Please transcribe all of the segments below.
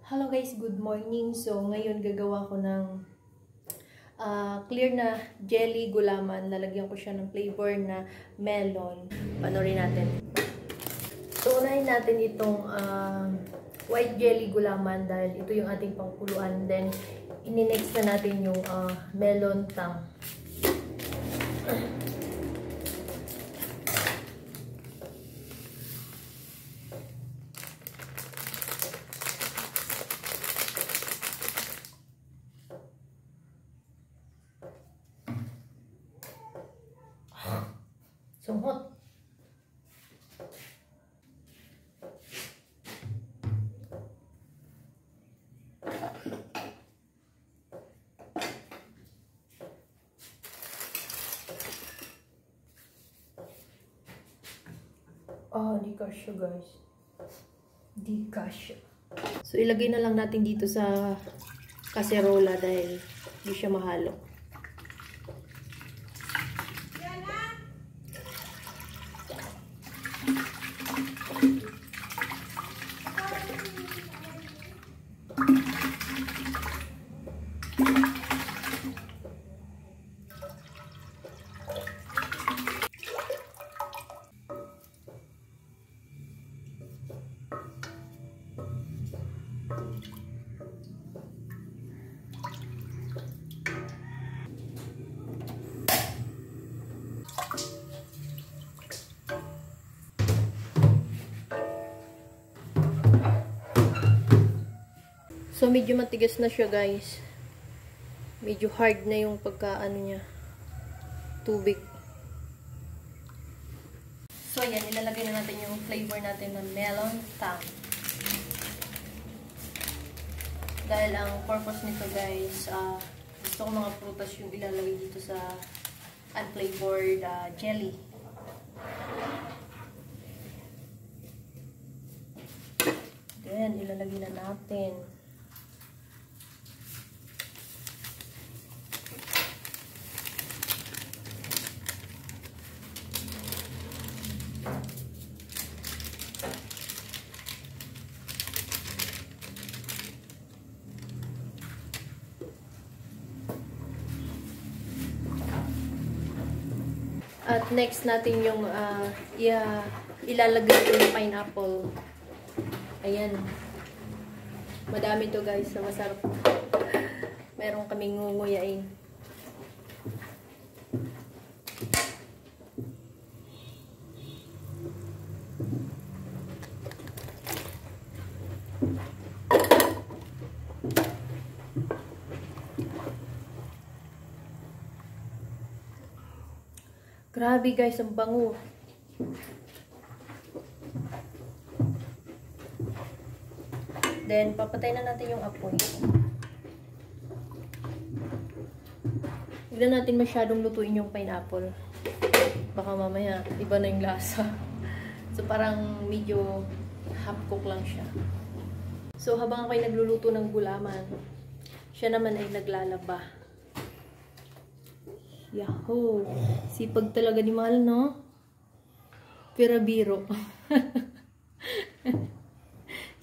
Hello guys, good morning. So ngayon gagawa ko ng clear na jelly gulaman. Lalagyan ko siya ng flavor na melon. Panoorin natin. So unahin natin itong white jelly gulaman dahil ito yung ating pangkuluan. Then ini-next na natin yung melon tang. Sumhot. Di kasya guys. Di kasya. So ilagay na lang natin dito sa kaserola dahil hindi siya mahalo. So, medyo matigas na siya, guys. Medyo hard na yung pagkaano niya. Tubig. So, ayan. Ilalagay na natin yung flavor natin ng melon tang. Dahil ang purpose nito, guys, gusto ko mga prutas yung ilalagay dito sa unflavored jelly. Then, ilalagay na natin. At next natin yung ilalagay ko yung pineapple. Ayan. Madami to guys. So masarap. Meron kaming ngunguyain. Grabe guys, ang bango. Then, papatay na natin yung apoy. Hindi na natin masyadong lutuin yung pineapple. Baka mamaya, iba na yung lasa. So, parang medyo half-cook lang siya. So, habang ako'y nagluluto ng gulaman, siya naman ay naglalaba. Yahoo! Sipag talaga ni Mahal, no? Pero biro.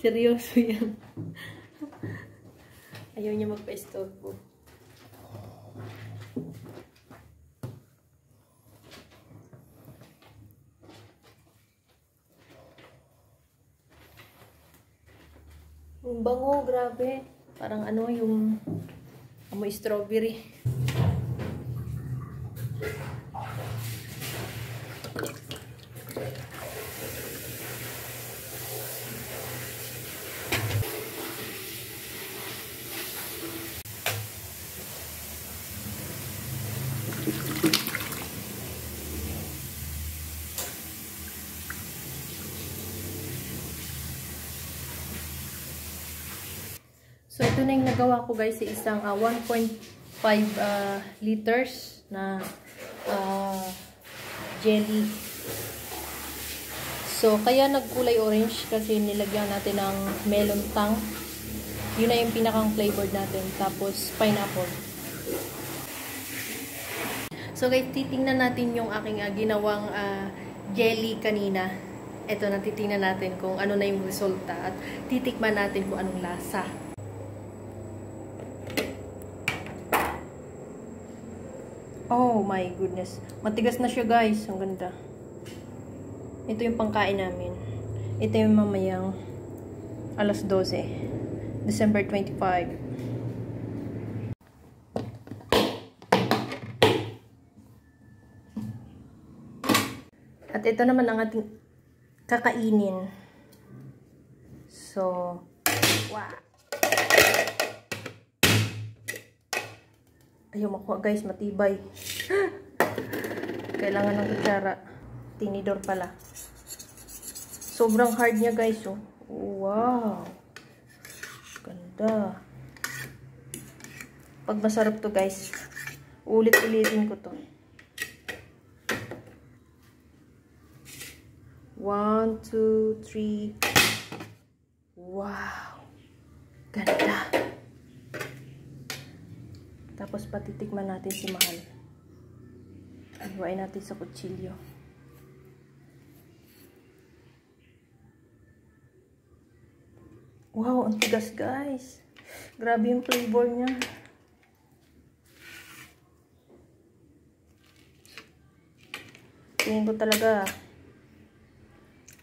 Seryoso yan. Ayaw niya magpa-istorbo. Ang bango, grabe. Parang ano yung amoy strawberry. So, ito na yung nagawa ko guys sa isang 1.5 liters na jelly. So, kaya nagkulay orange kasi nilagyan natin ng melon tang. Yun na yung pinakang flavored natin. Tapos, pineapple. So, guys, titingnan natin yung aking ginawang jelly kanina. Ito, natitingnan natin kung ano na yung resulta at titikman natin kung anong lasa. Oh my goodness. Matigas na siya, guys. Ang ganda. Ito yung pangkain namin. Ito yung mamayang alas 12. December 25. At ito naman ang ating kakainin. So, wow. Ayaw makuha, guys, matibay. Kailangan ng kutsara. Tinidor pala. Sobrang hard niya, guys, oh. Wow. Ganda. Pag masarap to, guys, ulit-ulitin ko to. 1, 2, 3. Wow. Ganda. Tapos patitikman natin si Mahal. Iwain natin sa kutsilyo. Wow, ang tigas, guys. Grabe yung flavor niya. Tingin ko talaga,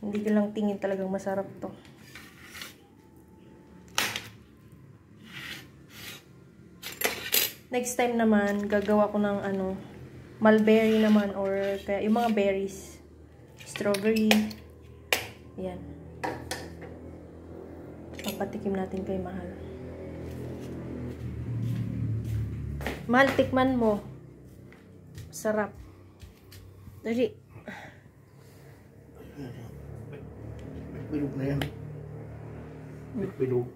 hindi ko lang tingin, talagang masarap to. Next time naman, gagawa ko ng ano, mulberry naman or kaya yung mga berries. Strawberry. Yan. Papatikim natin kay Mahal. Mahal, tikman mo. Sarap. Dali. Bilog na yan. Bilog.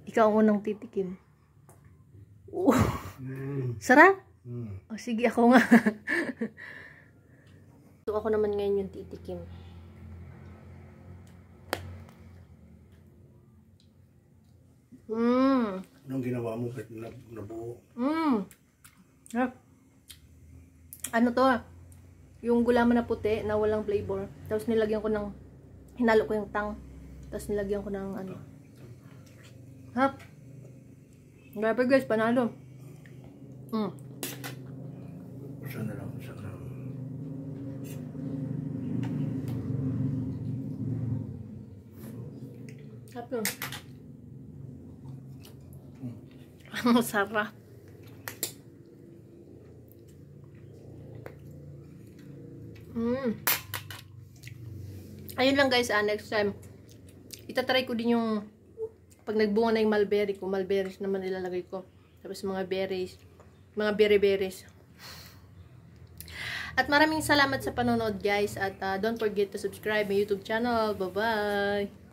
Ikaw ang unang titikim. Sarap? O, sige, ako nga. So, ako naman ngayon yung titikim. Anong ginawa mo? Ba't nabuo? Ano to? Yung gulaman na puti na walang flavor. Tapos nilagyan ko ng, hinalo ko yung tang. Tapos nilagyan ko ng ano. Hap. Grabe, guys, panalo. Isa na lang, isa na lang. Hap yun. Ang sarap. Ayun lang, guys, next time itatry ko din yung pag nagbunga na yung mulberry ko, mulberries naman ilalagay ko. Tapos mga berries, mga berry-berries. At maraming salamat sa panonood, guys, at don't forget to subscribe my YouTube channel. Bye-bye!